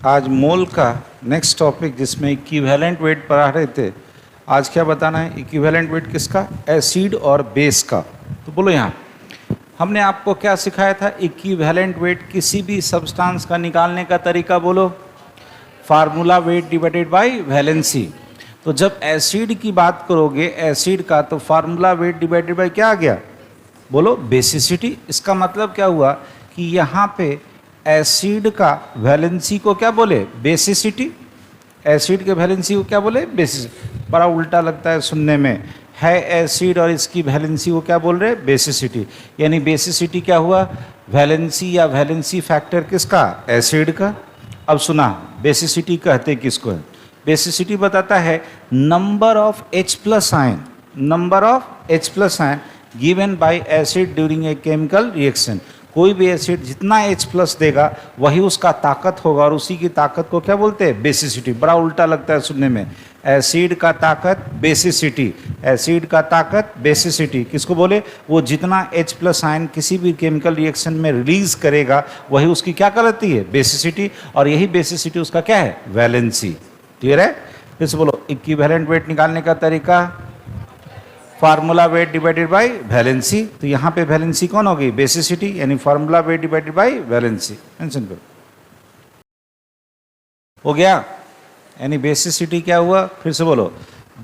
आज मोल का next topic जिसमें इक्विवेलेंट वेट पढ़ा रहे थे, आज क्या बताना है? इक्विवेलेंट वेट किसका? एसिड और बेस का। तो बोलो यहाँ हमने आपको क्या सिखाया था? इक्विवेलेंट वेट किसी भी सब्सटेंस का निकालने का तरीका बोलो, formula wait divided by valency. तो जब एसिड की बात करोगे एसिड का, तो फार्मूला वेट डिवाइडेड बाय क्या आ गया? बोलो बेसिसिटी। इसका मतलब क्या हुआ कि यहाँ पे एसिड का वैलेंसी को क्या बोले? बेसिसिटी। एसिड के वैलेंसी को क्या बोले? बेसिस। बड़ा उल्टा लगता है सुनने में, है एसिड और इसकी वैलेंसी को क्या बोल रहे? बेसिसिटी। यानी बेसिसिटी क्या हुआ? वैलेंसी या वैलेंसी फैक्टर किसका? एसिड का। अब सुना, बेसिसिटी कहते किसको है? बेसिसिटी बताता है number of H plus ion, number of H plus ion given by acid during a chemical reaction. कोई भी एसिड जितना H प्लस देगा वही उसका ताकत होगा, और उसी की ताकत को क्या बोलते हैं? बेसिसिटी। बड़ा उल्टा लगता है सुनने में, एसिड का ताकत बेसिसिटी, एसिड का ताकत बेसिसिटी। किसको बोले? वो जितना H प्लस आयन किसी भी केमिकल रिएक्शन में रिलीज करेगा वही उसकी क्या कहलाती है? बेसिसिटी। और यही बेसिसिटी उसका क्या है? वैलेंसी। क्लियर है? फिर से बोलो, इक्विवेलेंट वेट निकालने का तरीका formula wait divided by valency. तो यहाँ पे वैलेंसी कौन होगी? बेसिसिटी, यानी formula wait divided by valency. Mention करो। हो गया? यानी बेसिसिटी क्या हुआ? फिर से बोलो,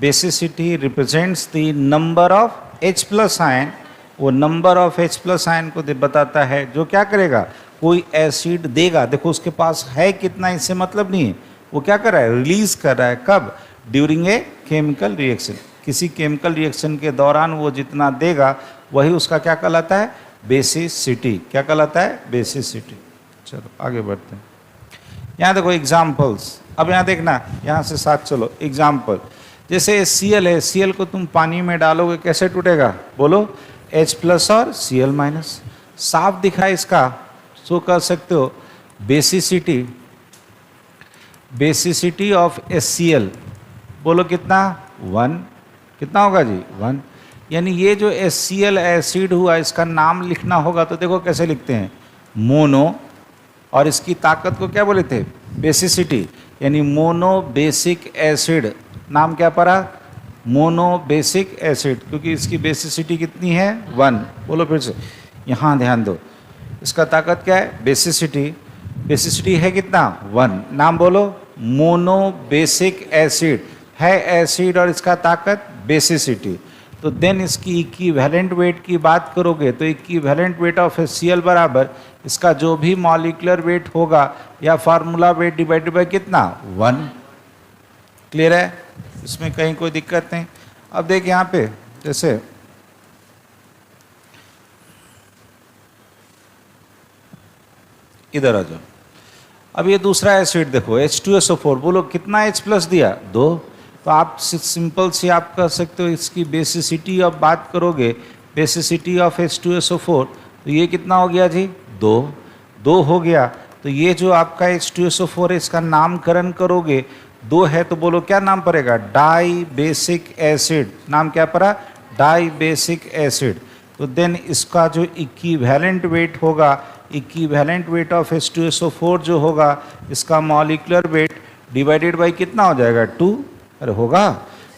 basicity represents the number of H plus ion. वो number of H plus ion को बताता है जो क्या करेगा? कोई एसिड देगा, देखो उसके पास है कितना इससे मतलब नहीं है, वो क्या कर रहा है? रिलीज कर रहा है। कब? During a chemical reaction. किसी केमिकल रिएक्शन के दौरान वो जितना देगा वही उसका क्या कहलाता है? बेसिसिटी। क्या कहलाता है? बेसिसिटी। चलो आगे बढ़ते हैं। यहाँ देखो एग्जाम्पल्स। अब यहाँ देखना, यहाँ से साथ चलो। एग्जाम्पल जैसे Cl है, Cl को तुम पानी में डालोगे कैसे टूटेगा? बोलो, H प्लस और Cl माइनस। साफ दिख रहा है इसका, सो कह सकते हो बेसिसिटी, बेसिसिटी ऑफ HCl। बोलो कितना? 1। कितना होगा जी? 1। यानी ये जो HCl एसिड हुआ इसका नाम लिखना होगा तो देखो कैसे लिखते हैं? मोनो, और इसकी ताकत को क्या बोले थे? बेसिसिटी। यानी मोनो बेसिक एसिड। नाम क्या पड़ा? मोनो बेसिक एसिड, क्योंकि इसकी बेसिसिटी कितनी है? 1। बोलो फिर से, यहाँ ध्यान दो, इसका ताकत क्या है? बेसिसिटी। बेसिसिटी है कितना? 1। नाम बोलो, मोनो बेसिक एसिड। है एसिड और इसका ताकत बेसिसिटी। तो देन इसकी इक्विवेलेंट वेट की बात करोगे तो इक्विवेलेंट वेट ऑफ HCl बराबर इसका जो भी मॉलिक्यूलर वेट होगा या फार्मूला वेट डिवाइडेड बाय कितना? 1। क्लियर है? इसमें कहीं कोई दिक्कत नहीं। अब देख यहाँ पे, जैसे इधर आ जाओ। अब ये दूसरा एसिड देखो, H2SO4। बोलो कितना H प्लस दिया? 2। तो आप सिंपल से आप कह सकते हो इसकी बेसिसिटी अब बात करोगे, बेसिसिटी ऑफ H2SO4, तो ये कितना हो गया जी? 2। 2 हो गया। तो ये जो आपका H2SO4 है इसका नामकरण करोगे, 2 है तो बोलो क्या नाम पड़ेगा? Dibasic acid. नाम क्या पड़ा? Dibasic acid. तो देन इसका जो इक्विवेलेंट वेट होगा, इक्विवेलेंट वेट ऑफ H2SO4 जो होगा, इसका मॉलिक्यूलर वेट डिवाइडेड बाय कितना हो जाएगा? 2। अरे होगा।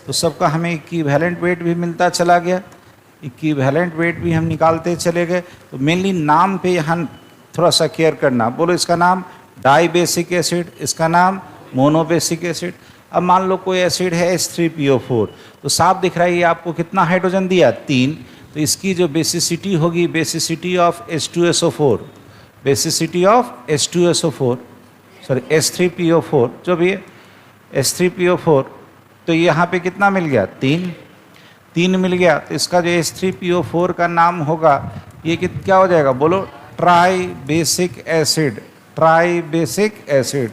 तो सबका हमें इक्विवेलेंट वेट भी मिलता चला गया, इक्विवेलेंट वेट भी हम निकालते चले गए। तो मेनली नाम पे यहाँ थोड़ा सा केयर करना। बोलो इसका नाम डाई बेसिक एसिड, इसका नाम मोनो बेसिक एसिड। अब मान लो कोई एसिड है H3PO4, तो साफ दिख रहा है ये आपको कितना हाइड्रोजन दिया? 3। तो इसकी जो बेसिसिटी होगी, basicity of H2SO4, basicity of H2SO4 sorry H3PO4 जो भी है H3PO4, तो यहाँ पे कितना मिल गया? 3। 3 मिल गया। तो इसका जो H3PO4 का नाम होगा ये क्या हो जाएगा? बोलो try basic acid, try basic acid.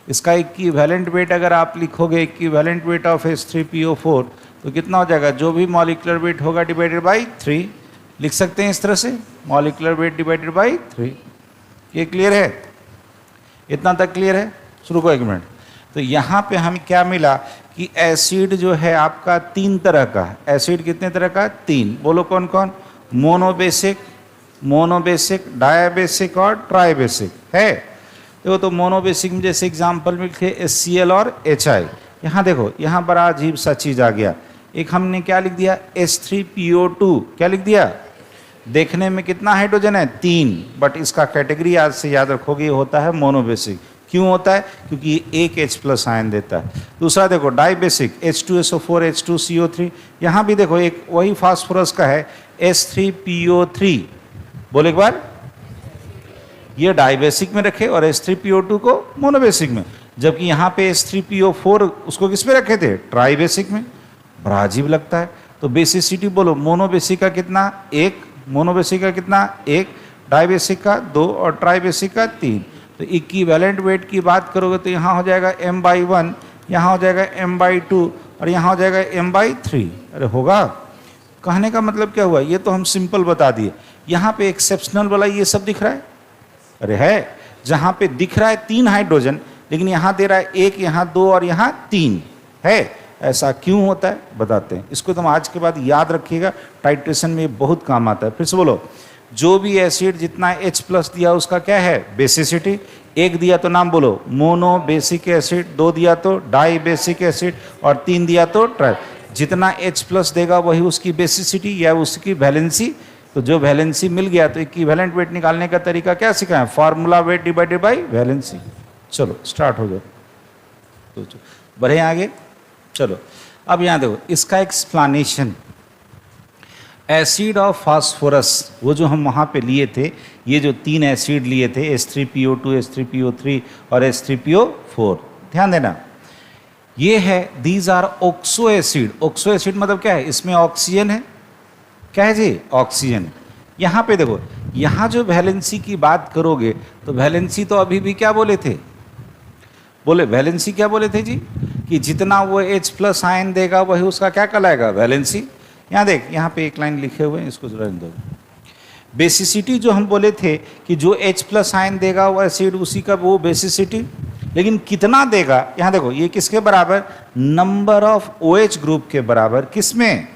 इसका इक्विवेलेंट वेट अगर आप लिखोगे, इक्विवेलेंट वेट ऑफ H3PO4, तो कितना हो जाएगा? जो भी मॉलिक्यूलर वेट होगा डिवाइडेड बाय 3। लिख सकते हैं इस तरह से, मॉलिक्यूलर वेट डिवाइडेड बाय 3। ये क्लियर है? इतना तक क्लियर है? शुरू को 1 मिनट। तो यहाँ पे हमें क्या मिला कि एसिड जो है आपका 3 तरह का। एसिड कितने तरह का? 3। बोलो कौन कौन? मोनोबेसिक, मोनोबेसिक, डायाबेसिक और ट्राइबेसिक है। देखो तो मोनोबेसिक में जैसे एग्जाम्पल में लिखे HCl और HI। यहाँ देखो, यहाँ बड़ा अजीब सा चीज़ आ गया। एक हमने क्या लिख दिया, H3PO2। क्या लिख दिया? देखने में कितना हाइड्रोजन है? 3, बट इसका कैटेगरी आज से याद रखोगे होता है मोनोबेसिक। क्यों होता है? क्योंकि ये एक H+ आयन देता है। दूसरा देखो डाइबेसिक, H2SO4 H2CO3। यहाँ भी देखो एक वही फास्फोरस का है H3PO3। बोले एक बार, ये डाइबेसिक में रखे और H3PO2 को मोनोबेसिक में, जबकि यहाँ पे H3PO4 उसको किस में रखे थे? ट्राइबेसिक में। बड़ा अजीब लगता है। तो बेसिसिटी बोलो, मोनोबेसिक का कितना? 1, मोनोबेसिक का कितना? 1, डाइबेसिक का 2 और ट्राइबेसिक का 3। तो इक्विवेलेंट वेट की बात करोगे तो यहाँ हो जाएगा m/1, यहाँ हो जाएगा m/2 और यहाँ हो जाएगा m/3। अरे होगा? कहने का मतलब क्या हुआ? ये तो हम सिंपल बता दिए। यहाँ पे एक्सेप्शनल वाला ये सब दिख रहा है? अरे है, जहाँ पे दिख रहा है 3 हाइड्रोजन, लेकिन यहाँ दे रहा है 1, यहाँ 2 और यहाँ 3 है। ऐसा क्यों होता है बताते हैं। इसको तुम आज के बाद याद रखिएगा, टाइट्रेशन में बहुत काम आता है। फिर से बोलो, जो भी एसिड जितना H+ दिया उसका क्या है? बेसिसिटी। 1 दिया तो नाम बोलो मोनो बेसिक एसिड, 2 दिया तो डाई बेसिक एसिड और 3 दिया तो ट्राई। जितना H+ देगा वही उसकी बेसिसिटी या उसकी वैलेंसी। तो जो वैलेंसी मिल गया तो इक्विवेलेंट वेट निकालने का तरीका क्या सिखाएं? Formula weight divided by valency. चलो स्टार्ट हो गया, तो बढ़े आगे। चलो अब यहाँ देखो इसका एक्सप्लेनेशन। एसिड ऑफ फास्फोरस, वो जो हम वहाँ पे लिए थे, ये जो 3 एसिड लिए थे H3PO2 H3PO3 और H3PO4, ध्यान देना ये है, these are oxo acid. Oxo acid मतलब क्या है? इसमें ऑक्सीजन है। क्या है जी? ऑक्सीजन। यहाँ पे देखो, यहाँ जो वैलेंसी की बात करोगे तो वैलेंसी तो अभी भी क्या बोले थे? बोले वैलेंसी क्या बोले थे जी? कि जितना वो H+ आयन देगा वही उसका क्या कहलाएगा? वैलेंसी। यहाँ देख, यहाँ पे एक लाइन लिखे हुए हैं, इसको जरा दो। बेसिसिटी जो हम बोले थे कि जो H+ आयन देगा वो एसिड, उसी का वो बेसिसिटी। लेकिन कितना देगा? यहाँ देखो, ये किसके बराबर? नंबर ऑफ OH ग्रुप के बराबर। किसमें?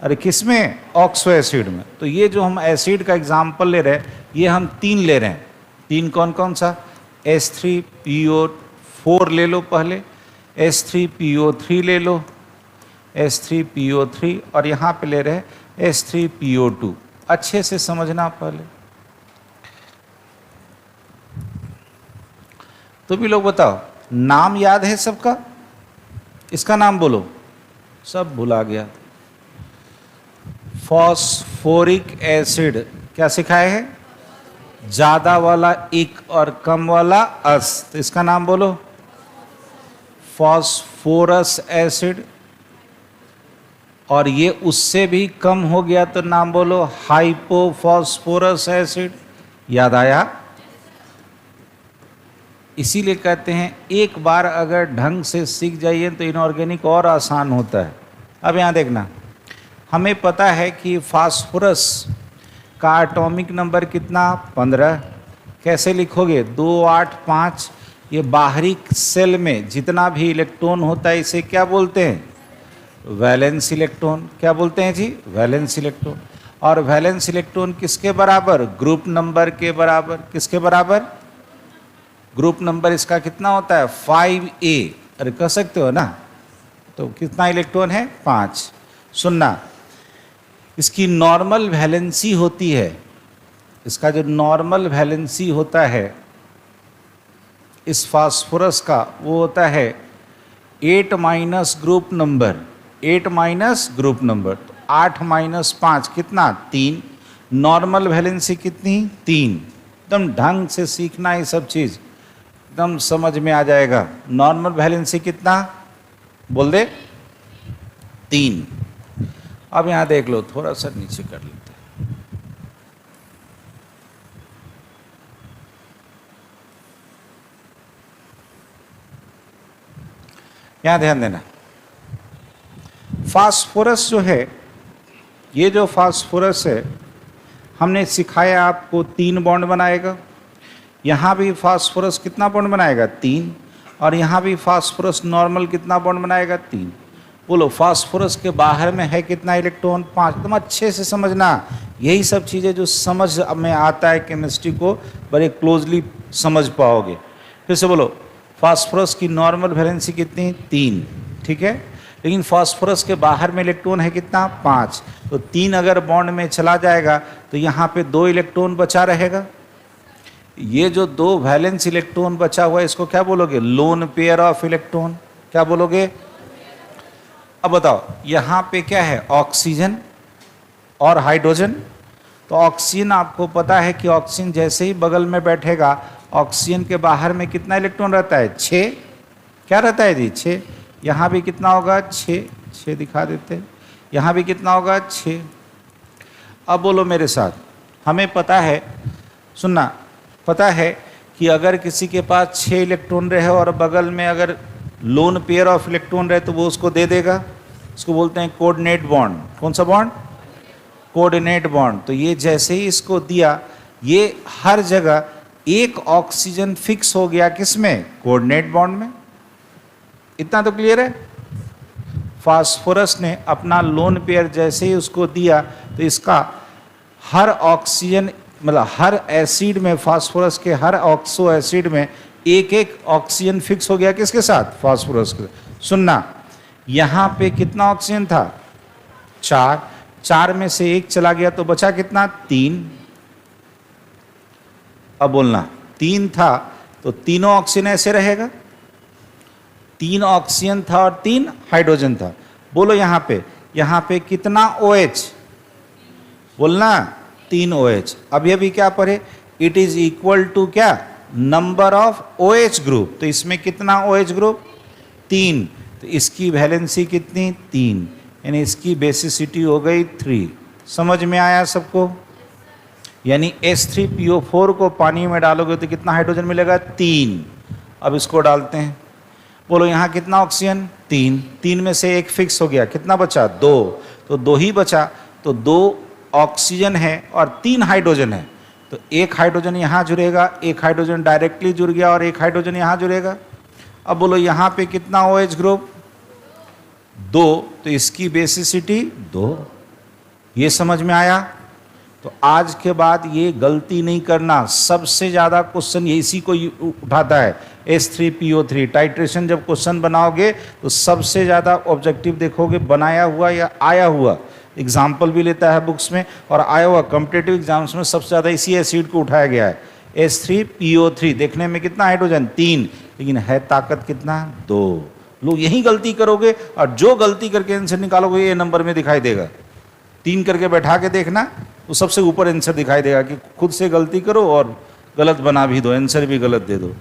अरे किसमें? ऑक्सो एसिड में। तो ये जो हम एसिड का एग्जाम्पल ले रहे हैं, ये हम 3 ले रहे हैं। 3 कौन कौन सा? H3PO4 ले लो पहले, H3PO3 ले लो, H3PO3 और यहाँ पे ले रहे H3PO2। अच्छे से समझना पहले। तो भी लोग बताओ, नाम याद है सबका? इसका नाम बोलो। सब भुला गया। फॉस्फोरिक एसिड क्या सिखाए है? ज्यादा वाला इक और कम वाला अस। तो इसका नाम बोलो फॉस्फोरस एसिड। और ये उससे भी कम हो गया तो नाम बोलो हाइपोफॉस्फोरस एसिड। याद आया? इसीलिए कहते हैं एक बार अगर ढंग से सीख जाइए तो इनऑर्गेनिक और आसान होता है। अब यहाँ देखना, हमें पता है कि फास्फोरस का एटॉमिक नंबर कितना? 15। कैसे लिखोगे? 2, 8, 5। ये बाहरी सेल में जितना भी इलेक्ट्रॉन होता है इसे क्या बोलते हैं? Valence electron. क्या बोलते हैं जी? Valence electron. और वैलेंस इलेक्ट्रॉन किसके बराबर? ग्रुप नंबर के बराबर। किसके बराबर? ग्रुप नंबर इसका कितना होता है? 5a। अरे कह सकते हो ना? तो कितना इलेक्ट्रॉन है? 5। सुनना, इसकी नॉर्मल वैलेंसी होती है, इसका जो नॉर्मल वैलेंसी होता है इस फास्फोरस का, वो होता है 8- ग्रुप नंबर। 8- group number. तो 8 - 5 कितना? 3। नॉर्मल वैलेंसी कितनी? 3। एकदम ढंग से सीखना ये सब चीज़, एकदम समझ में आ जाएगा। नॉर्मल वैलेंसी कितना? बोल दे। 3। अब यहाँ देख लो, थोड़ा सा नीचे कर लेते हैं। यहाँ ध्यान देना, फास्फोरस जो है, ये जो फास्फोरस है हमने सिखाया आपको 3 बॉन्ड बनाएगा। यहाँ भी फास्फोरस कितना बॉन्ड बनाएगा? 3। और यहाँ भी फास्फोरस नॉर्मल कितना बॉन्ड बनाएगा? 3। बोलो फास्फोरस के बाहर में है कितना इलेक्ट्रॉन? 5। तुम अच्छे से समझना, यही सब चीज़ें जो समझ में आता है केमिस्ट्री को बड़े क्लोजली समझ पाओगे। फिर से बोलो, फास्फोरस की नॉर्मल वैलेंसी कितनी? 3, ठीक है। लेकिन फास्फोरस के बाहर में इलेक्ट्रॉन है कितना? 5। तो 3 अगर बॉन्ड में चला जाएगा तो यहाँ पे 2 इलेक्ट्रॉन बचा रहेगा। ये जो 2 वैलेंस इलेक्ट्रॉन बचा हुआ है इसको क्या बोलोगे? Lone pair of electron. क्या बोलोगे? अब बताओ, यहाँ पे क्या है? ऑक्सीजन और हाइड्रोजन। तो ऑक्सीजन आपको पता है कि ऑक्सीजन जैसे ही बगल में बैठेगा, ऑक्सीजन के बाहर में कितना इलेक्ट्रॉन रहता है? 6। क्या रहता है जी? 6। यहाँ भी कितना होगा? 6 दिखा देते हैं। यहाँ भी कितना होगा? 6। अब बोलो मेरे साथ, हमें पता है, सुनना, पता है कि अगर किसी के पास 6 इलेक्ट्रॉन रहे और बगल में अगर लोन पेयर ऑफ इलेक्ट्रॉन रहे तो वो उसको दे देगा। इसको बोलते हैं कोऑर्डिनेट बॉन्ड। कौन सा बॉन्ड? Coordinate bond. तो ये जैसे ही इसको दिया, ये हर जगह एक ऑक्सीजन फिक्स हो गया किसमें? कोऑर्डिनेट बॉन्ड में। इतना तो क्लियर है। फास्फोरस ने अपना लोन पेयर जैसे ही उसको दिया तो इसका हर ऑक्सीजन, मतलब हर एसिड में, फास्फोरस के हर ऑक्सो एसिड में एक एक ऑक्सीजन फिक्स हो गया। किसके साथ? फास्फोरस के। सुनना, यहाँ पे कितना ऑक्सीजन था? 4। 4 में से 1 चला गया तो बचा कितना? 3। अब बोलना, 3 था तो तीनों ऑक्सीजन ऐसे रहेगा। 3 ऑक्सीजन था और 3 हाइड्रोजन था। बोलो यहाँ पे कितना OH? बोलना, 3 OH। अब ये भी क्या पढ़े? इट इज इक्वल टू क्या? Number of OH group. तो इसमें कितना OH ग्रुप? 3। तो इसकी वैलेंसी कितनी? 3। यानी इसकी बेसिसिटी हो गई 3। समझ में आया सबको? यानी H3PO4 को पानी में डालोगे तो कितना हाइड्रोजन मिलेगा? 3। अब इसको डालते हैं। बोलो यहाँ कितना ऑक्सीजन? 3। 3 में से 1 फिक्स हो गया, कितना बचा? 2। तो 2 ही बचा। तो 2 ऑक्सीजन है और 3 हाइड्रोजन है। तो 1 हाइड्रोजन यहाँ जुड़ेगा, 1 हाइड्रोजन डायरेक्टली जुड़ गया और 1 हाइड्रोजन यहाँ जुड़ेगा। अब बोलो यहाँ पे कितना OH ग्रुप? 2। तो इसकी बेसिसिटी 2। ये समझ में आया? तो आज के बाद ये गलती नहीं करना। सबसे ज़्यादा क्वेश्चन इसी को उठाता है, H3PO3। टाइट्रेशन जब क्वेश्चन बनाओगे तो सबसे ज़्यादा ऑब्जेक्टिव देखोगे बनाया हुआ या आया हुआ। एग्जाम्पल भी लेता है बुक्स में और आया हुआ कॉम्पिटेटिव एग्जाम्स में सबसे ज़्यादा इसी एसिड को उठाया गया है। H3PO3 देखने में कितना हाइड्रोजन? 3, लेकिन है ताकत कितना? 2। लोग यही गलती करोगे और जो गलती करके आंसर निकालोगे ये नंबर में दिखाई देगा। 3 करके बैठा के देखना, तो सबसे ऊपर आंसर दिखाई देगा कि खुद से गलती करो और गलत बना भी दो, आंसर भी गलत दे दो।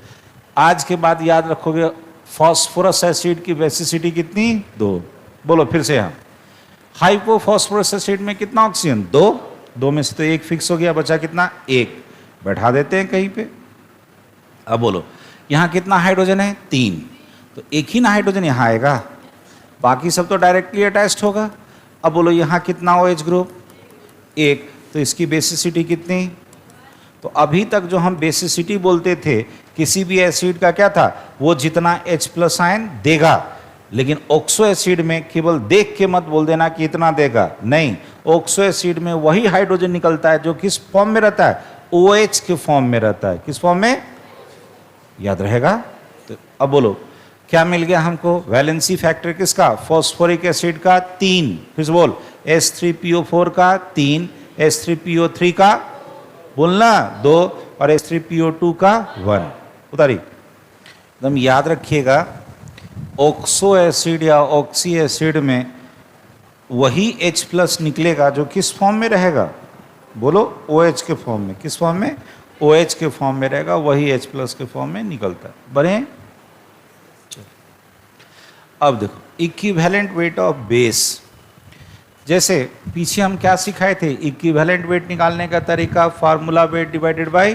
आज के बाद याद रखोगे, फास्फोरस एसिड की बेसिसिटी कितनी? 2। बोलो फिर से। यहाँ हाइपोफॉस्फोरस एसिड में कितना ऑक्सीजन? 2। 2 में से तो 1 फिक्स हो गया, बचा कितना? 1। बैठा देते हैं कहीं पे। अब बोलो यहाँ कितना हाइड्रोजन है? 3। तो एक ही ना हाइड्रोजन यहाँ आएगा, बाकी सब तो डायरेक्टली अटैच्ड होगा। अब बोलो यहाँ कितना OH ग्रुप? 1। तो इसकी बेसिसिटी कितनी? तो अभी तक जो हम बेसिसिटी बोलते थे किसी भी एसिड का, क्या था? वो जितना H+ आयन देगा। लेकिन ऑक्सो एसिड में केवल देख के मत बोल देना कि इतना देगा, नहीं। ऑक्सो एसिड में वही हाइड्रोजन निकलता है जो किस फॉर्म में रहता है? OH के फॉर्म में रहता है। किस फॉर्म में? याद रहेगा। तो अब बोलो क्या मिल गया हमको? वैलेंसी फैक्टर किसका? फॉस्फोरिक एसिड का 3। फिर बोल, H3PO4 का 3, H3PO3 का बोलना 2 और H3PO2 का 1। उतारी एकदम याद रखिएगा, ऑक्सो एसिड या ऑक्सी एसिड में वही H+ निकलेगा जो किस फॉर्म में रहेगा? बोलो OH के फॉर्म में। किस फॉर्म में? OH के फॉर्म में रहेगा, वही H+ के फॉर्म में निकलता है। बने? अब देखो, इक्विवेलेंट वेट ऑफ बेस। जैसे पीछे हम क्या सिखाए थे? इक्विवेलेंट वेट निकालने का तरीका, फार्मूला वेट डिवाइडेड बाय,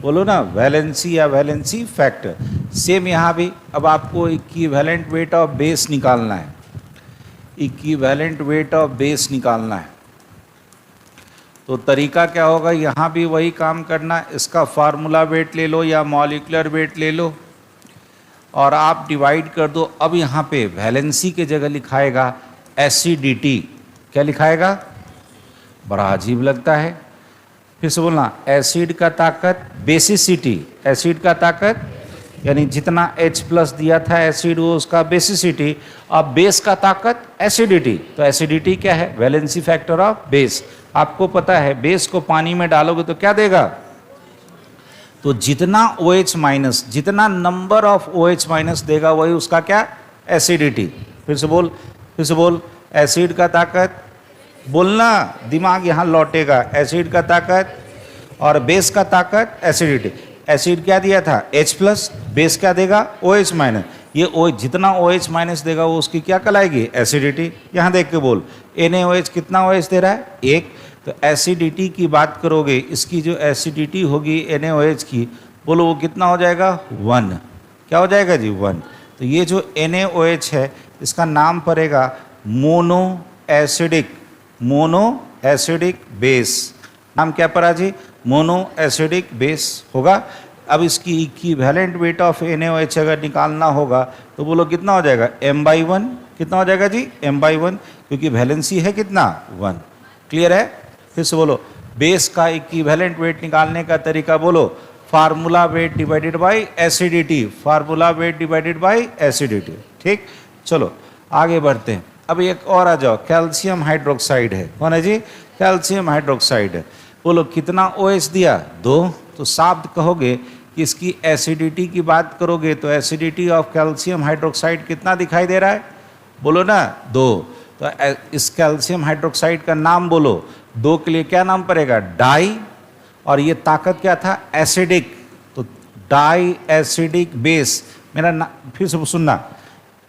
बोलो ना, वैलेंसी या वैलेंसी फैक्टर। सेम यहाँ भी अब आपको इक्विवेलेंट वेट ऑफ बेस निकालना है। इक्विवेलेंट वेट ऑफ बेस निकालना है तो तरीका क्या होगा? यहाँ भी वही काम करना, इसका फार्मूला वेट ले लो या मॉलिक्यूलर वेट ले लो। और आप डिवाइड कर दो। अब यहाँ पे वैलेंसी के जगह लिखाएगा एसिडिटी। क्या लिखाएगा? बड़ा अजीब लगता है। फिर से बोलना, एसिड का ताकत बेसिसिटी। एसिड का ताकत यानी जितना H प्लस दिया था एसिड वो उसका बेसिसिटी। अब बेस का ताकत एसिडिटी। तो एसिडिटी क्या है? Valency factor of base. आपको पता है बेस को पानी में डालोगे तो क्या देगा? तो जितना OH माइनस, जितना नंबर ऑफ OH माइनस देगा वही उसका क्या? एसिडिटी। फिर से बोल, एसिड का ताकत, बोलना, दिमाग यहाँ लौटेगा। एसिड का ताकत और बेस का ताकत एसिडिटी। एसिड क्या दिया था? H प्लस, बेस क्या देगा? OH minus. ये OH जितना OH माइनस देगा वो उसकी क्या कहलाएगी? एसिडिटी। यहाँ देख के बोल, NaOH कितना OH दे रहा है? 1। तो एसिडिटी की बात करोगे, इसकी जो एसिडिटी होगी NaOH की, बोलो वो कितना हो जाएगा? 1। क्या हो जाएगा जी? 1। तो ये जो NaOH है इसका नाम पड़ेगा मोनो एसिडिक बेस। नाम क्या पड़ा जी? मोनो एसिडिक बेस होगा। अब इसकी इक्विवेलेंट वेट ऑफ NaOH अगर निकालना होगा तो बोलो कितना हो जाएगा? m/1। कितना हो जाएगा जी? m/1, क्योंकि वैलेंसी है कितना? 1। क्लियर है? फिर से बोलो, बेस का इक्विवेलेंट वेट निकालने का तरीका बोलो, formula wait divided bye acidity. Formula wait divided bye acidity. ठीक, चलो आगे बढ़ते हैं। अब एक और आ जाओ, कैल्शियम हाइड्रोक्साइड है। कौन है जी? कैल्शियम हाइड्रोक्साइड है। बोलो कितना OH दिया? 2। तो साफ कहोगे कि इसकी एसिडिटी की बात करोगे तो एसिडिटी ऑफ कैल्शियम हाइड्रोक्साइड कितना दिखाई दे रहा है? बोलो ना, 2। तो इस कैल्शियम हाइड्रोक्साइड का नाम बोलो। 2 के लिए क्या नाम पड़ेगा? डाई। और ये ताकत क्या था? एसिडिक। तो डाई एसिडिक बेस। मेरा फिर से सुनना,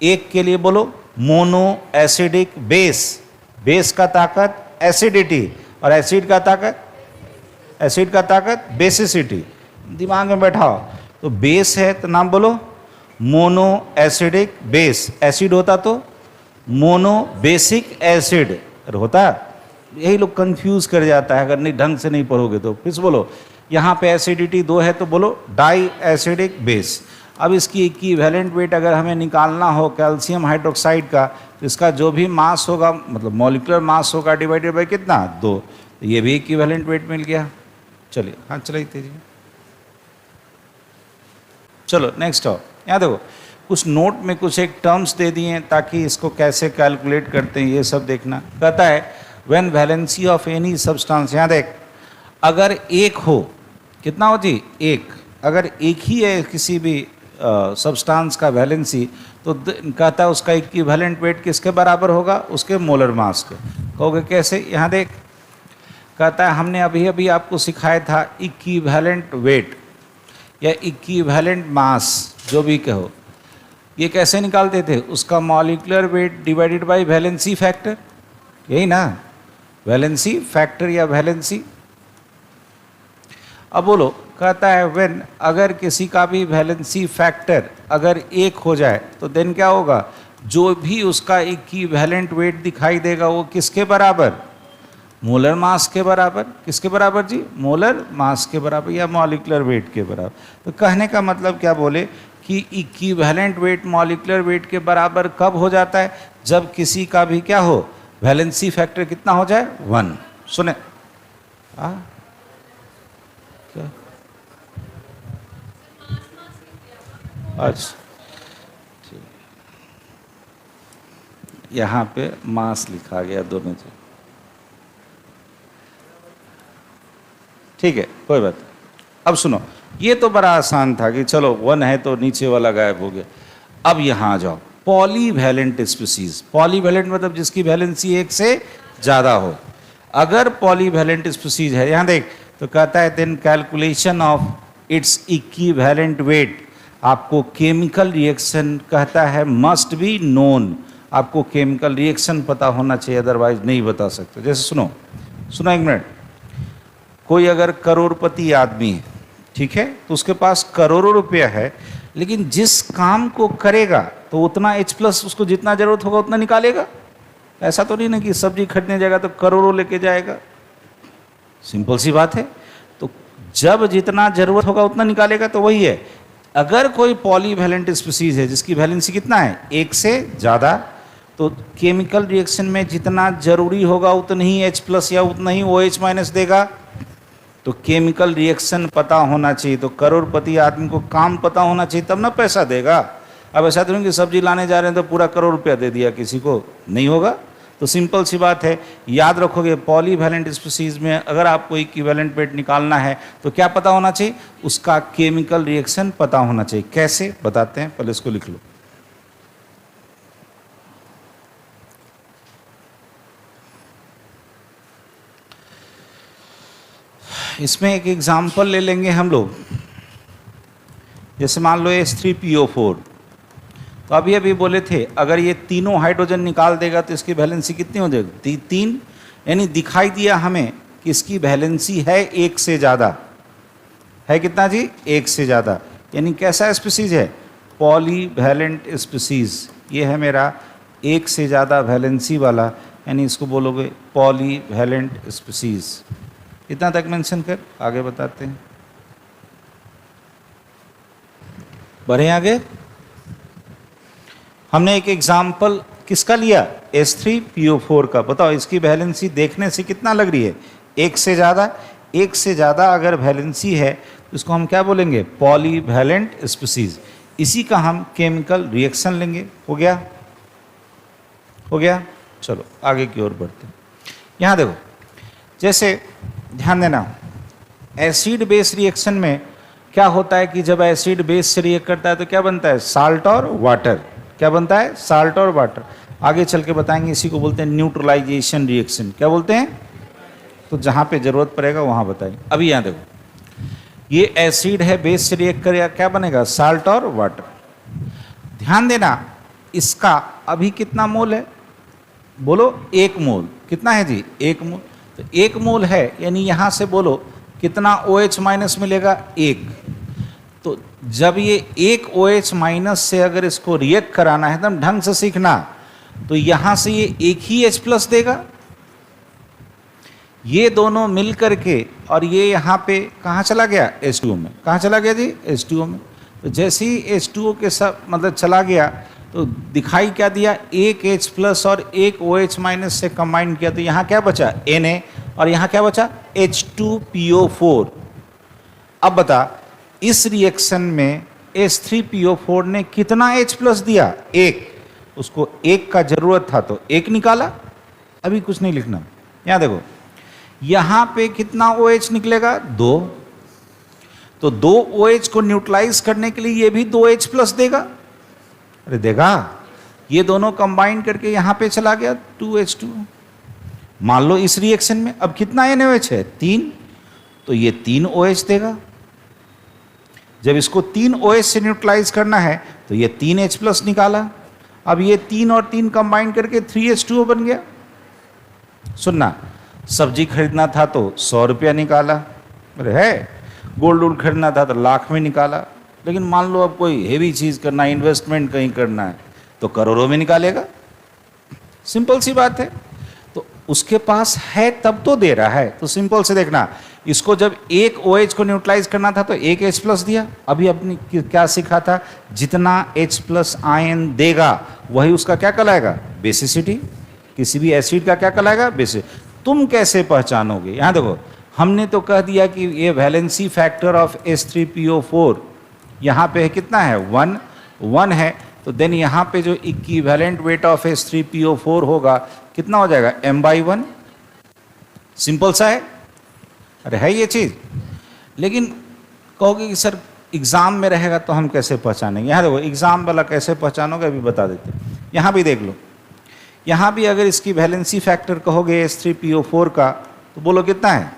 1 के लिए बोलो मोनो एसिडिक बेस। बेस का ताकत एसिडिटी और एसिड का ताकत बेसिसिटी। दिमाग में बैठाओ। तो बेस है तो नाम बोलो मोनो एसिडिक बेस। एसिड होता तो मोनो बेसिक एसिड होता। यही लोग कंफ्यूज कर जाता है अगर नहीं ढंग से नहीं पढ़ोगे तो। फिर बोलो, यहाँ पे एसिडिटी 2 है तो बोलो डाई एसिडिक बेस। अब इसकी इक्विवेलेंट वेट अगर हमें निकालना हो कैल्शियम हाइड्रोक्साइड का, तो इसका जो भी मास होगा, मतलब मॉलिक्यूलर मास होगा, डिवाइडेड बाय कितना? 2। तो ये भी इक्विवेलेंट वेट मिल गया। चलिए, हाँ चलिए तेजी। चलो नेक्स्ट आओ। यहाँ देखो, कुछ नोट में कुछ एक टर्म्स दे दिए हैं ताकि इसको कैसे कैलकुलेट करते हैं ये सब देखना। कहता है when valency of any substance, यहाँ देख, अगर एक हो, कितना हो जी? 1। अगर एक ही है किसी भी सब्सटेंस का वैलेंसी, तो कहता है उसका इक्विवेलेंट वेट किसके बराबर होगा? उसके मोलर मास के। कहोगे कैसे? यहाँ देख, कहता है हमने अभी अभी आपको सिखाया था इक्विवेलेंट वेट या इक्विवेलेंट मास, जो भी कहो, ये कैसे निकालते थे? उसका molecular weight divided by valency factor. यही ना, वैलेंसी फैक्टर या वैलेंसी। अब बोलो, कहता है व्हेन, अगर किसी का भी वैलेंसी फैक्टर अगर 1 हो जाए तो देन क्या होगा? जो भी उसका इक्विवेलेंट वेट दिखाई देगा वो किसके बराबर? मोलर मास के बराबर। किसके बराबर जी? मोलर मास के बराबर या मॉलिक्यूलर वेट के बराबर। तो कहने का मतलब क्या बोले कि इक्विवेलेंट वेट मॉलिक्यूलर वेट के बराबर कब हो जाता है? जब किसी का भी क्या हो? वैलेंसी फैक्टर कितना हो जाए? 1। सुने, क्या? अच्छा, यहाँ पे मास लिखा गया दोनों से। ठीक है, कोई बात। अब सुनो, ये तो बड़ा आसान था कि चलो 1 है तो नीचे वाला गायब हो गया। अब यहाँ आ जाओ, पॉलीवैलेंट स्पीसीज। पॉलीवैलेंट मतलब जिसकी वैलेंसी 1 से ज़्यादा हो। अगर पॉलीवैलेंट स्पीसीज है, यहाँ देख, तो कहता है then calculation of its equivalent weight. आपको केमिकल रिएक्शन कहता है मस्ट बी नोन। आपको केमिकल रिएक्शन पता होना चाहिए, अदरवाइज नहीं बता सकते। जैसे सुनो 1 मिनट, कोई अगर करोड़पति आदमी है, ठीक है, तो उसके पास करोड़ों रुपया है, लेकिन जिस काम को करेगा तो उतना H+ उसको जितना जरूरत होगा उतना निकालेगा। ऐसा तो नहीं ना कि सब्जी खरीदने जाएगा तो करोड़ों लेके जाएगा। सिंपल सी बात है। तो जब जितना जरूरत होगा उतना निकालेगा, तो वही है। अगर कोई पॉलीवैलेंट स्पीसीज है जिसकी वैलेंसी कितना है, एक से ज़्यादा, तो केमिकल रिएक्शन में जितना जरूरी होगा उतना ही H+ या उतना ही OH- देगा। तो केमिकल रिएक्शन पता होना चाहिए। तो करोड़पति आदमी को काम पता होना चाहिए तब ना पैसा देगा। अब ऐसा तो नहीं कि सब्जी लाने जा रहे हैं तो पूरा करोड़ रुपया दे दिया किसी को, नहीं होगा। तो सिंपल सी बात है, याद रखोगे पॉलीवैलेंट स्पीसीज में अगर आपको इक्विवेलेंट वेट निकालना है तो क्या पता होना चाहिए, उसका केमिकल रिएक्शन पता होना चाहिए। कैसे बताते हैं, पहले इसको लिख लो। इसमें एक एग्जाम्पल ले लेंगे हम लोग, जैसे मान लो H3PO4। तो अभी अभी बोले थे अगर ये तीनों हाइड्रोजन निकाल देगा तो इसकी वैलेंसी कितनी हो जाएगी, 3। यानी दिखाई दिया हमें कि इसकी वैलेंसी है एक से ज़्यादा, है कितना जी, एक से ज़्यादा। यानी कैसा स्पीसीज है, पॉलीवैलेंट स्पीसीज। ये है मेरा एक से ज़्यादा वैलेंसी वाला, यानी इसको बोलोगे पॉलीवैलेंट स्पीसीज। इतना तक मेंशन कर, आगे बताते हैं, बढ़े आगे। हमने एक एग्जाम्पल किसका लिया, H3PO4 का। बताओ इसकी वैलेंसी देखने से कितना लग रही है, एक से ज़्यादा। एक से ज़्यादा अगर वैलेंसी है तो इसको हम क्या बोलेंगे, पॉलीवैलेंट स्पीसीज। इसी का हम केमिकल रिएक्शन लेंगे। हो गया, हो गया। चलो आगे की ओर बढ़ते हैं। यहाँ देखो, जैसे ध्यान देना, एसिड बेस रिएक्शन में क्या होता है कि जब एसिड बेस से रिएक्ट करता है तो क्या बनता है, साल्ट और वाटर। क्या बनता है, साल्ट और वाटर। आगे चल के बताएंगे, इसी को बोलते हैं न्यूट्रलाइजेशन रिएक्शन। क्या बोलते हैं, तो जहाँ पे जरूरत पड़ेगा वहाँ बताएंगे। अभी यहाँ देखो, ये एसिड है, बेस से रिएक्ट करेगा, क्या बनेगा, साल्ट और वाटर। ध्यान देना, इसका अभी कितना मोल है, बोलो 1 मोल। कितना है जी, 1 मोल। तो 1 मोल है, यानी यहाँ से बोलो कितना OH- मिलेगा, 1। तो जब ये 1 OH- से अगर इसको रिएक्ट कराना है, एकदम ढंग से सीखना, तो यहाँ से ये एक ही H+ देगा। ये दोनों मिल करके, और ये यहाँ पे कहाँ चला गया, H2O में। कहाँ चला गया जी, H2O में। तो जैसे ही H2O के साथ मतलब चला गया तो दिखाई क्या दिया, एक H+ और एक OH- से कंबाइन किया तो यहाँ क्या बचा, Na, और यहाँ क्या बचा, H2PO4। अब बता, इस रिएक्शन में H3PO4 ने कितना H+ दिया, 1। उसको 1 का जरूरत था तो 1 निकाला। अभी कुछ नहीं लिखना। यहाँ देखो, यहाँ पे कितना OH निकलेगा, 2। तो 2 OH को न्यूट्रलाइज करने के लिए ये भी 2 H+ देगा। अरे देगा, ये दोनों कंबाइन करके यहाँ पे चला गया 2H2। मान लो इस रिएक्शन में अब कितना NaOH है, 3। तो ये 3 OH देगा। जब इसको 3 OH से न्यूट्रलाइज करना है तो ये 3 H+ निकाला। अब ये 3 और 3 कंबाइन करके 3H2O बन गया। सुनना, सब्जी खरीदना था तो 100 रुपया निकाला, अरे है। गोल्ड वोल्ड खरीदना था तो लाख में निकाला। लेकिन मान लो अब कोई हेवी चीज़ करना है, इन्वेस्टमेंट कहीं करना है, तो करोड़ों में निकालेगा। सिंपल सी बात है। तो उसके पास है तब तो दे रहा है। तो सिंपल से देखना, इसको जब 1 OH को न्यूट्रलाइज करना था तो 1 H+ दिया। अभी अपनी क्या सीखा था, जितना H+ आयन देगा वही उसका क्या कहलाएगा, बेसिसिटी। किसी भी एसिड का क्या कहलाएगा, बेसिस। तुम कैसे पहचानोगे, यहाँ देखो, हमने तो कह दिया कि ये वैलेंसी फैक्टर ऑफ H3PO4 यहाँ पे है कितना है, 1 है। तो देन यहाँ पे जो इक्विवेलेंट वेट ऑफ H3PO4 होगा कितना हो जाएगा, m/1। सिंपल सा है, अरे है ये चीज़। लेकिन कहोगे कि सर एग्ज़ाम में रहेगा तो हम कैसे पहचानेंगे। यहाँ देखो, एग्ज़ाम वाला कैसे पहचानोगे अभी बता देते। यहाँ भी देख लो, यहाँ भी अगर इसकी वैलेंसी फैक्टर कहोगे H3PO4 का तो बोलो कितना है,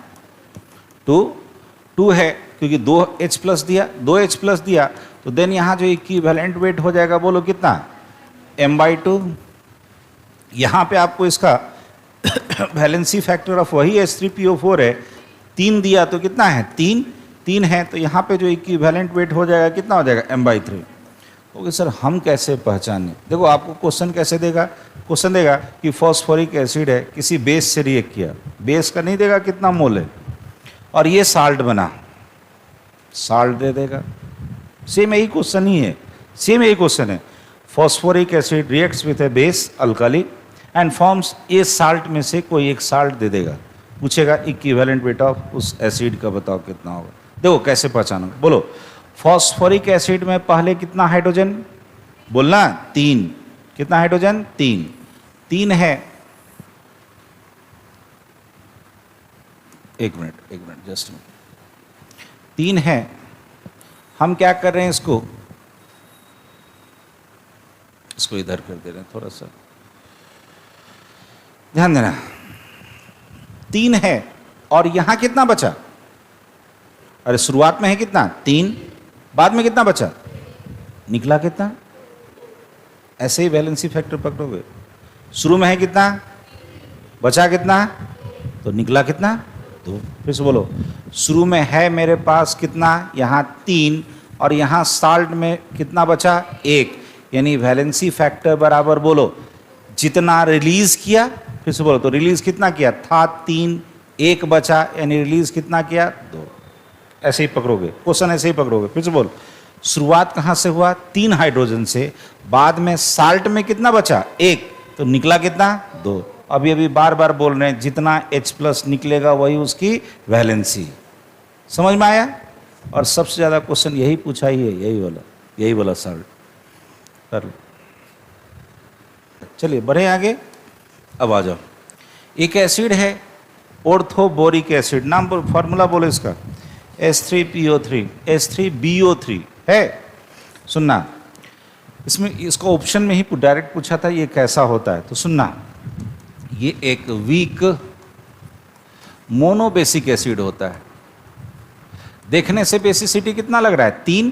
2 है, क्योंकि 2 H+ दिया, 2 H+ दिया। तो देन यहाँ जो इक्विवेलेंट वेट हो जाएगा बोलो कितना, m/2। यहाँ पे आपको इसका वैलेंसी फैक्टर ऑफ वही H3PO4 है, 3 दिया तो कितना है, 3 है। तो यहाँ पे जो इक्विवेलेंट वेट हो जाएगा कितना हो जाएगा, m/3। ओके सर, हम कैसे पहचाने। देखो आपको क्वेश्चन कैसे देगा, क्वेश्चन देगा कि फॉस्फोरिक एसिड है, किसी बेस से रिएक्ट किया, बेस का नहीं देगा कितना मोल है, और ये साल्ट बना, साल्ट दे देगा। सेम यही क्वेश्चन ही है, सेम यही क्वेश्चन है। Phosphoric acid reacts with A base alkali and forms a salt में से कोई एक साल्ट दे देगा, पूछेगा इक्विवेलेंट वेट ऑफ उस एसिड का बताओ कितना होगा। देखो कैसे पहचानो, बोलो फॉस्फोरिक एसिड में पहले कितना हाइड्रोजन, बोलना 3, कितना हाइड्रोजन 3 है। एक मिनट जस्ट 3 है। हम क्या कर रहे हैं, इसको इधर कर दे रहे हैं, थोड़ा सा ध्यान देना। 3 है और यहां कितना बचा, अरे शुरुआत में है कितना 3, बाद में कितना बचा, निकला कितना। ऐसे ही वैलेंसी फैक्टर पकड़ोगे, शुरू में है कितना, बचा कितना, तो निकला कितना 2। फिर से बोलो, शुरू में है मेरे पास कितना, यहाँ 3 और यहाँ साल्ट में कितना बचा 1, यानी वैलेंसी फैक्टर बराबर बोलो जितना रिलीज किया। फिर से बोलो, तो रिलीज कितना किया था 3, 1 बचा, यानी रिलीज कितना किया 2। ऐसे ही पकड़ोगे क्वेश्चन, ऐसे ही पकड़ोगे। फिर से बोलो, शुरुआत कहाँ से हुआ 3 हाइड्रोजन से, बाद में साल्ट में कितना बचा 1, तो निकला कितना 2। अभी बार बार बोल रहे हैं जितना H+ निकलेगा वही उसकी वैलेंसी। समझ में आया। और सबसे ज़्यादा क्वेश्चन यही पूछा ही है, यही वाला साल्ट कर लो। चलिए बढ़े आगे, अब आ जाओ। एक एसिड है ऑर्थोबोरिक एसिड, नाम फॉर्मूला बोलो इसका, H3PO3 H3BO3 है। सुनना, इसमें इसका ऑप्शन में ही डायरेक्ट पूछा था ये कैसा होता है, तो सुनना, ये एक वीक मोनोबेसिक एसिड होता है। देखने से बेसिसिटी कितना लग रहा है 3,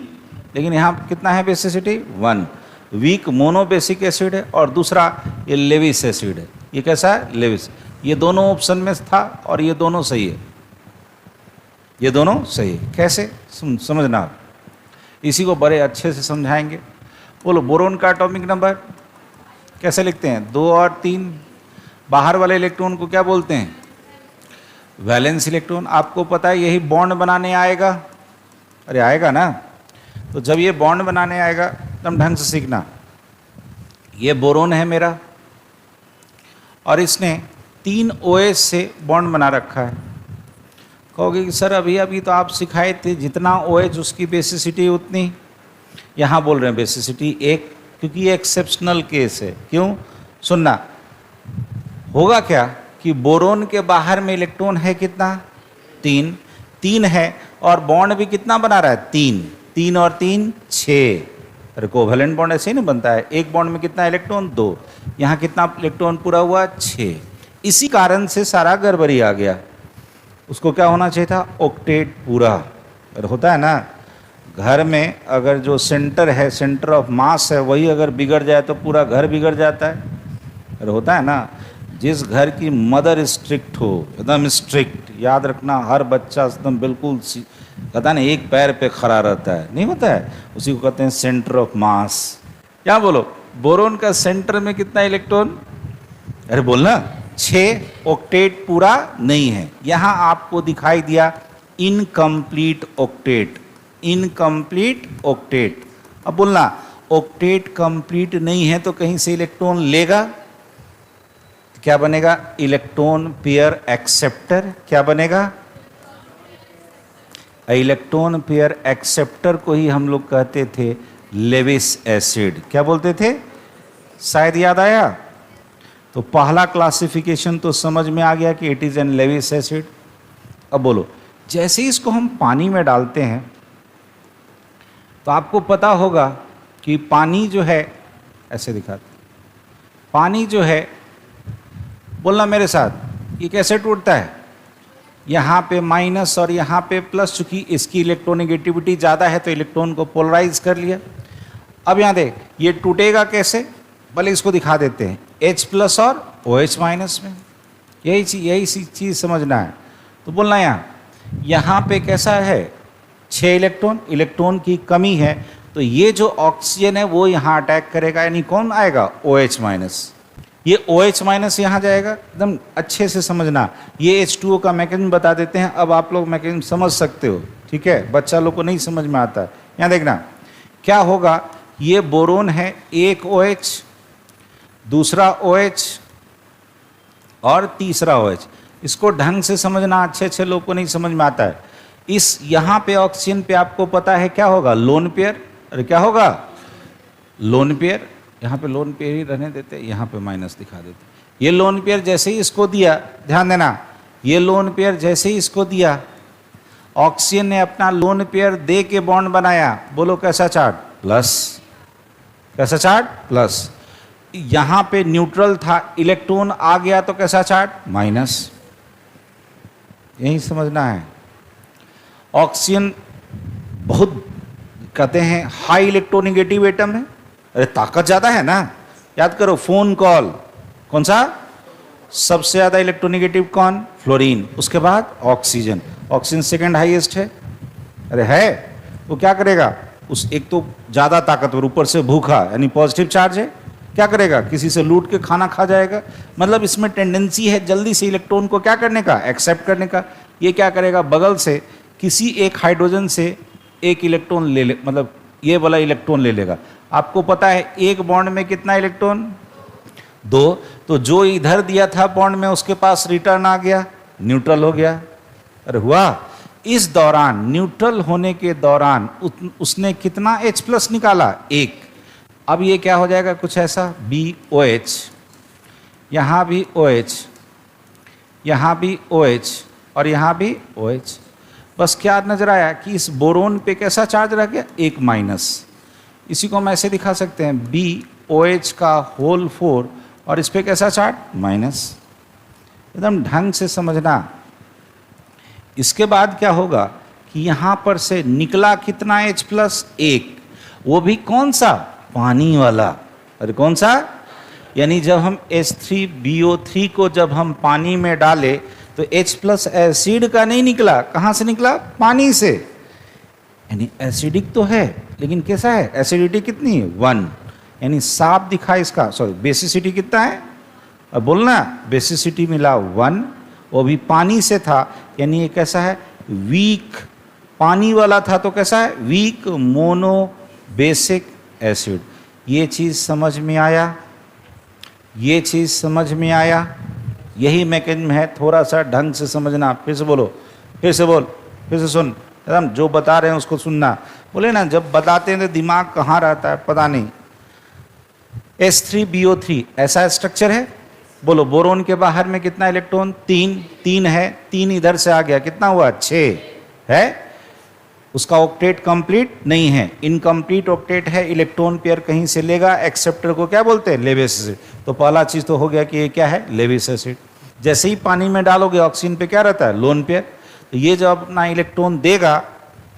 लेकिन यहाँ कितना है बेसिसिटी 1। वीक मोनोबेसिक एसिड है। और दूसरा ये लेविस एसिड है। ये कैसा है, लेविस। ये दोनों ऑप्शन में था और ये दोनों सही है, ये दोनों सही है। कैसे समझना, इसी को बड़े अच्छे से समझाएंगे। बोलो, बोरोन का एटॉमिक नंबर कैसे लिखते हैं, 2 और 3। बाहर वाले इलेक्ट्रॉन को क्या बोलते हैं, वैलेंस इलेक्ट्रॉन। आपको पता है यही बॉन्ड बनाने आएगा, अरे आएगा ना। तो जब ये बॉन्ड बनाने आएगा एकदम ढंग से सीखना। ये बोरोन है मेरा और इसने 3 OH से बॉन्ड बना रखा है। कहोगे कि सर अभी तो आप सिखाए थे जितना OH उसकी बेसिसिटी उतनी, यहाँ बोल रहे हैं बेसिसिटी 1, क्योंकि ये एक्सेप्शनल केस है। क्यों, सुनना, होगा क्या कि बोरोन के बाहर में इलेक्ट्रॉन है कितना 3 है और बॉन्ड भी कितना बना रहा है 3 और 3 6। अरे कोवैलेंट बॉन्ड ऐसे ही नहीं बनता है, एक बॉन्ड में कितना इलेक्ट्रॉन 2, यहाँ कितना इलेक्ट्रॉन पूरा हुआ 6। इसी कारण से सारा गड़बड़ी आ गया। उसको क्या होना चाहिए था, ऑक्टेट पूरा। अरे होता है ना, घर में अगर जो सेंटर है, सेंटर ऑफ मास है, वही अगर बिगड़ जाए तो पूरा घर बिगड़ जाता है। अरे होता है ना, जिस घर की मदर स्ट्रिक्ट हो, एकदम स्ट्रिक्ट, याद रखना हर बच्चा एकदम बिल्कुल पता नहीं एक पैर पे खड़ा रहता है, नहीं होता है, उसी को कहते हैं सेंटर ऑफ मास। क्या बोलो, बोरोन का सेंटर में कितना इलेक्ट्रॉन, अरे बोलना 6, ऑक्टेट पूरा नहीं है। यहाँ आपको दिखाई दिया इनकम्प्लीट ऑक्टेट, इनकम्प्लीट ऑक्टेट। अब बोलना ऑक्टेट कंप्लीट नहीं है तो कहीं से इलेक्ट्रॉन लेगा, क्या बनेगा, इलेक्ट्रॉन पेयर एक्सेप्टर। क्या बनेगा, इलेक्ट्रॉन पेयर एक्सेप्टर को ही हम लोग कहते थे लेविस एसिड। क्या बोलते थे, शायद याद आया। तो पहला क्लासिफिकेशन तो समझ में आ गया कि it is an Lewis acid. अब बोलो, जैसे ही इसको हम पानी में डालते हैं तो आपको पता होगा कि पानी जो है, ऐसे दिखाते, पानी जो है, बोलना मेरे साथ, ये कैसे टूटता है, यहाँ पे माइनस और यहाँ पे प्लस। चूंकि इसकी इलेक्ट्रोनेगेटिविटी ज़्यादा है तो इलेक्ट्रॉन को पोलराइज कर लिया। अब यहाँ देख, ये टूटेगा कैसे, भले इसको दिखा देते हैं, H+ और OH- में। यही चीज़ समझना है। तो बोलना यहाँ पे कैसा है, 6 इलेक्ट्रॉन की कमी है, तो ये जो ऑक्सीजन है वो यहाँ अटैक करेगा, यानी कौन आएगा, OH-। ये OH- यहाँ जाएगा। एकदम अच्छे से समझना, ये H2O का मैकेनिज्म बता देते हैं। अब आप लोग मैकेनिज्म समझ सकते हो, ठीक है, बच्चा लोग को नहीं समझ में आता है। यहाँ देखना, क्या होगा, ये बोरोन है, एक OH, दूसरा OH और तीसरा OH। इसको ढंग से समझना, अच्छे अच्छे लोग को नहीं समझ में आता है। इस यहाँ पे ऑक्सीजन पे आपको पता है क्या होगा, लोन पेयर। अरे क्या होगा, लोन पेयर। यहाँ पे लोन पेयर ही रहने देते, यहाँ पे माइनस दिखा देते। ये लोन पेयर जैसे ही इसको दिया, ध्यान देना, ये लोन पेयर जैसे ही इसको दिया, ऑक्सीजन ने अपना लोन पेयर दे के बॉन्ड बनाया। बोलो कैसा चार्ज, प्लस। कैसा चार्ज, प्लस। यहाँ पे न्यूट्रल था, इलेक्ट्रॉन आ गया तो कैसा चार्ज, माइनस। यही समझना है। ऑक्सीजन बहुत कहते हैं हाई इलेक्ट्रोनिगेटिव एटम है। अरे ताकत ज़्यादा है ना, याद करो, फोन कॉल कौन सा सबसे ज़्यादा इलेक्ट्रोनिगेटिव, कौन, फ्लोरीन। उसके बाद ऑक्सीजन, ऑक्सीजन सेकंड हाईएस्ट है। अरे है, वो क्या करेगा, उस एक तो ज़्यादा ताकतवर, ऊपर से भूखा यानी पॉजिटिव चार्ज है, क्या करेगा, किसी से लूट के खाना खा जाएगा। मतलब इसमें टेंडेंसी है जल्दी से इलेक्ट्रॉन को क्या करने का, एक्सेप्ट करने का। ये क्या करेगा, बगल से किसी एक हाइड्रोजन से एक इलेक्ट्रॉन ले मतलब ये वाला इलेक्ट्रॉन ले लेगा। आपको पता है एक बॉन्ड में कितना इलेक्ट्रॉन, 2। तो जो इधर दिया था बॉन्ड में उसके पास रिटर्न आ गया, न्यूट्रल हो गया। अरे हुआ, इस दौरान न्यूट्रल होने के दौरान उसने कितना H+ निकाला, 1। अब ये क्या हो जाएगा, कुछ ऐसा, BOH, यहाँ भी OH, यहाँ भी OH और यहाँ भी OH। बस क्या नजर आया कि इस बोरोन पे कैसा चार्ज रह गया, 1-। इसी को हम ऐसे दिखा सकते हैं, BOH का होल 4 और इस पे कैसा चार्ज, माइनस। एकदम ढंग से समझना। इसके बाद क्या होगा कि यहाँ पर से निकला कितना H+, 1। वो भी कौन सा, पानी वाला। अरे कौन सा, यानी जब हम H3BO3 को जब हम पानी में डाले तो H+ एसिड का नहीं निकला, कहाँ से निकला, पानी से। यानी एसिडिक तो है लेकिन कैसा है, एसिडिटी कितनी है, 1। यानी साफ दिखा इसका, सॉरी बेसिसिटी कितना है, अब बोलना, बेसिसिटी मिला 1, वो भी पानी से था। यानी ये कैसा है, वीक, पानी वाला था तो कैसा है, वीक मोनो बेसिक एसिड। ये चीज़ समझ में आया, ये चीज़ समझ में आया। यही मैकेनिज्म है, थोड़ा सा ढंग से समझना। फिर से बोलो, फिर से बोल, फिर से सुन, एकदम जो बता रहे हैं उसको सुनना। बोले ना, जब बताते हैं तो दिमाग कहाँ रहता है पता नहीं। H3BO3 ऐसा स्ट्रक्चर है। बोलो, बोरोन के बाहर में कितना इलेक्ट्रॉन, 3 है। 3 इधर से आ गया, कितना हुआ, 6 है। उसका ऑक्टेट कंप्लीट नहीं है, इनकम्प्लीट ऑक्टेट है। इलेक्ट्रॉन पेयर कहीं से लेगा, एक्सेप्टर को क्या बोलते हैं, लेविस एसिड। तो पहला चीज़ तो हो गया कि ये क्या है, लेविस एसिड। जैसे ही पानी में डालोगे ऑक्सीजन पे क्या रहता है, लोन पेयर। तो ये जब अपना इलेक्ट्रॉन देगा,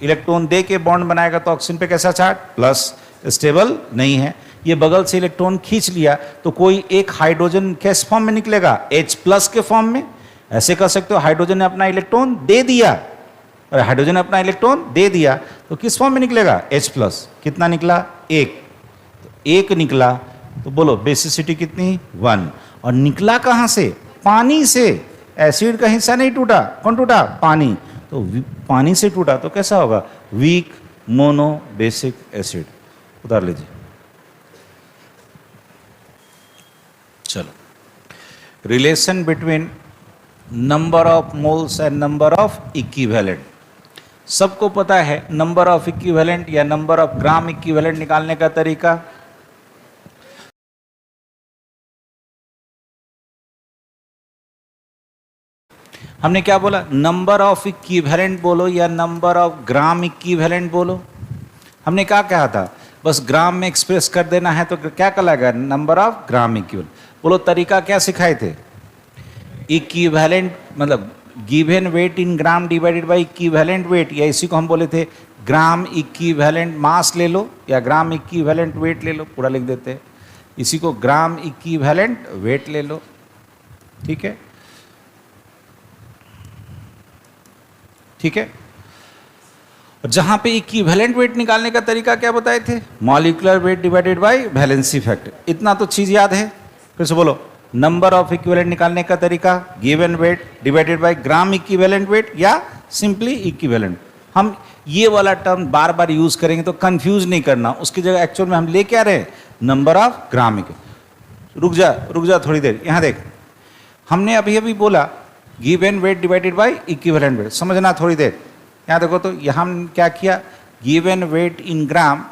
इलेक्ट्रॉन दे के बॉन्ड बनाएगा तो ऑक्सीजन पे कैसा चार्ज, प्लस, स्टेबल नहीं है। ये बगल से इलेक्ट्रॉन खींच लिया तो कोई एक हाइड्रोजन किस फॉर्म में निकलेगा, H+ के फॉर्म में। ऐसे कर सकते हो, हाइड्रोजन ने अपना इलेक्ट्रॉन दे दिया, और हाइड्रोजन ने अपना इलेक्ट्रॉन दे दिया तो किस फॉर्म में निकलेगा, H+। कितना निकला, 1। तो 1 निकला तो बोलो बेसिसिटी कितनी, 1। और निकला कहाँ से, पानी से। एसिड का हिस्सा नहीं टूटा, कौन टूटा, पानी। तो पानी से टूटा तो कैसा होगा, वीक मोनो बेसिक एसिड। उतार लीजिए। चलो, relation between number of moles and number of equivalent. सबको पता है नंबर ऑफ इक्विवेलेंट या नंबर ऑफ ग्राम इक्विवेलेंट निकालने का तरीका। हमने क्या बोला, नंबर ऑफ इक्विवेलेंट बोलो या नंबर ऑफ ग्राम इक्विवेलेंट बोलो। हमने क्या कहा था, बस ग्राम में एक्सप्रेस कर देना है तो क्या कहलाएगा, नंबर ऑफ ग्राम इक्विवेलेंट। बोलो तरीका क्या सिखाए थे, इक्विवेलेंट मतलब given weight in gram divided by equivalent wait, या इसी को हम बोले थे ग्राम इक्विवेलेंट मास ले लो या ग्राम इक्विवेलेंट वेट ले लो, पूरा लिख देते हैं। इसी को ग्राम इक्विवेलेंट वेट ले लो, ठीक है, ठीक है। जहां पे इक्विवेलेंट वेट निकालने का तरीका क्या बताए थे, molecular weight divided by valency factor. इतना तो चीज याद है, फिर से बोलो, नंबर ऑफ इक्विवेलेंट निकालने का तरीका given weight divided bye gram equivalent weight या सिंपली इक्विवेलेंट। हम ये वाला टर्म बार बार यूज करेंगे तो कंफ्यूज नहीं करना, उसकी जगह एक्चुअल में हम ले क्या रहे, नंबर ऑफ ग्राम। रुक जा थोड़ी देर, यहां देख, हमने अभी अभी बोला given weight divided by equivalent wait, समझना थोड़ी देर। यहां देखो तो यहां हम क्या किया, गिवन वेट इन ग्राम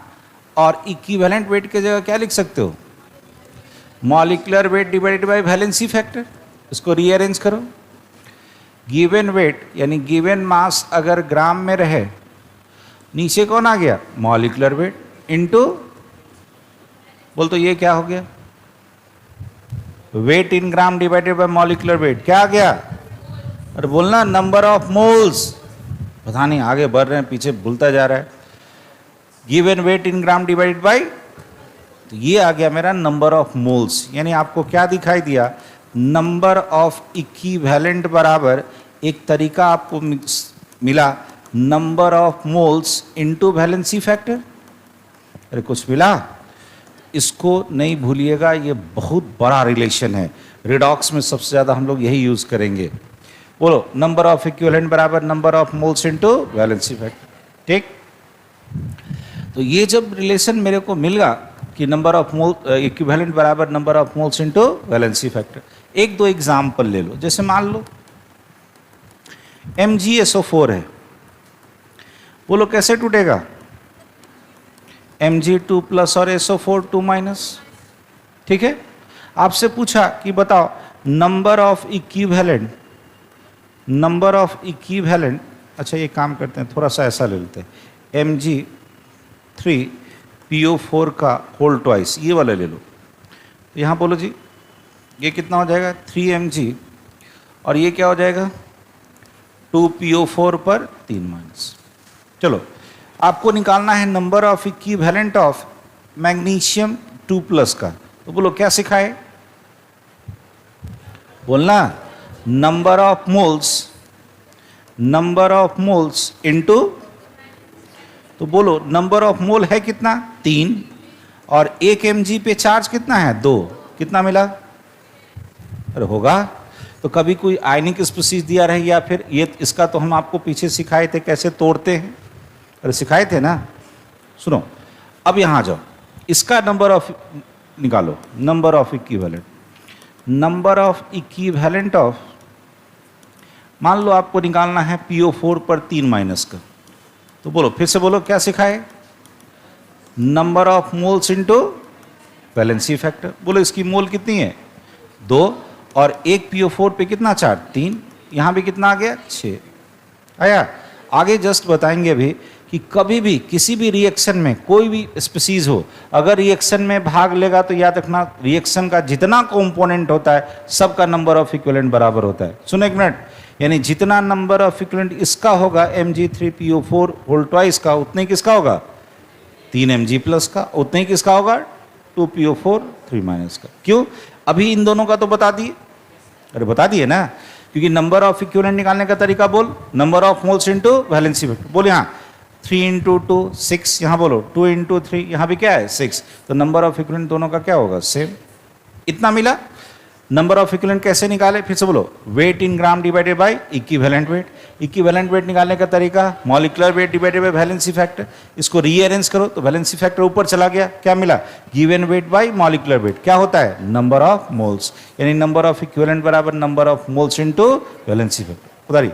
और इक्विवेलेंट वेट की जगह क्या लिख सकते हो, molecular weight divided by valency factor. इसको रीअरेंज करो, गिवन वेट यानी गिवन मास अगर ग्राम में रहे, नीचे कौन आ गया, मॉलिक्यूलर वेट इनटू, बोल तो ये क्या हो गया, weight in gram divided by molecular weight, क्या आ गया, अरे बोलना नंबर ऑफ मोल्स। पता नहीं आगे बढ़ रहे हैं पीछे भूलता जा रहा है। Given weight in gram divided bye, तो ये आ गया मेरा नंबर ऑफ मोल्स। यानी आपको क्या दिखाई दिया, नंबर ऑफ इक्विवेलेंट बराबर एक तरीका आपको मिला, number of moles into valency factor. अरे कुछ मिला, इसको नहीं भूलिएगा, ये बहुत बड़ा रिलेशन है। रिडॉक्स में सबसे ज़्यादा हम लोग यही यूज़ करेंगे। बोलो, नंबर ऑफ इक्विवेलेंट बराबर number of moles into valency factor. ठीक, तो ये जब रिलेशन मेरे को मिला कि नंबर ऑफ मोल इक्विवेलेंट बराबर number of moles into valency factor, एक दो एग्जाम्पल ले लो। जैसे मान लो MgSO4 है, बोलो कैसे टूटेगा, Mg2 प्लस और SO4 2 माइनस। ठीक है, आपसे पूछा कि बताओ number of equivalent, number of equivalent, अच्छा ये काम करते हैं, थोड़ा सा ऐसा ले लेते हैं, Mg3PO4 का होल ट्वाइस, ये वाला ले लो। तो यहाँ बोलो जी ये कितना हो जाएगा, 3Mg, और ये क्या हो जाएगा, 2PO4 पर 3 माइनस। चलो, आपको निकालना है number of equivalent of magnesium 2 plus का। तो बोलो क्या सिखाए, बोलना नंबर ऑफ मोल्स इनटू, तो बोलो नंबर ऑफ मोल है कितना, 3, और 1 mg पे चार्ज कितना है, 2, कितना मिला, अरे होगा। तो कभी कोई आयनिक स्पीशीज दिया रहे, या फिर ये, इसका तो हम आपको पीछे सिखाए थे कैसे तोड़ते हैं, अरे सिखाए थे ना। सुनो, अब यहाँ जाओ, इसका नंबर ऑफ निकालो, number of equivalent, number of equivalent of, मान लो आपको निकालना है PO4 पर 3 माइनस का। तो बोलो, फिर से बोलो क्या सिखाए, number of moles into valency factor. बोलो इसकी मोल कितनी है, 2, और 1 PO4 पे कितना चार्ज, 3, यहाँ भी कितना आ गया, 6 आया। आगे जस्ट बताएंगे अभी कि कभी भी किसी भी रिएक्शन में कोई भी स्पीशीज हो, अगर रिएक्शन में भाग लेगा तो याद रखना रिएक्शन का जितना कंपोनेंट होता है सबका नंबर ऑफ इक्विवेलेंट बराबर होता है। सुनो एक मिनट, यानी जितना नंबर ऑफ इक्विवेलेंट इसका होगा Mg3PO4 होल ट्वाइस का, उतने किसका होगा, 3 Mg प्लस का, उतने किसका होगा, 2PO4 3 माइनस का। क्यों, अभी इन दोनों का तो बता दिए, अरे बता दिए ना, क्योंकि नंबर ऑफ इक्विवेलेंट निकालने का तरीका बोल, number of moles into valency factor. बोल यहाँ 3 इंटू 2 6, यहाँ बोलो 2 इंटू 3, यहाँ भी क्या है 6, तो नंबर ऑफ इक्विवेलेंट दोनों का क्या होगा, सेम। इतना मिला। नंबर ऑफ इक्विवेलेंट कैसे निकाले, फिर से बोलो, weight in gram divided by equivalent weight. Equivalent weight निकालने का तरीका molecular weight divided by valency factor. इसको रीअरेंज करो तो वैलेंसी फैक्टर ऊपर चला गया, क्या मिला, given weight by molecular weight, क्या होता है, नंबर ऑफ मोल्स, यानी नंबर ऑफ इक्विवेलेंट बराबर number of moles into valency factor. उधारी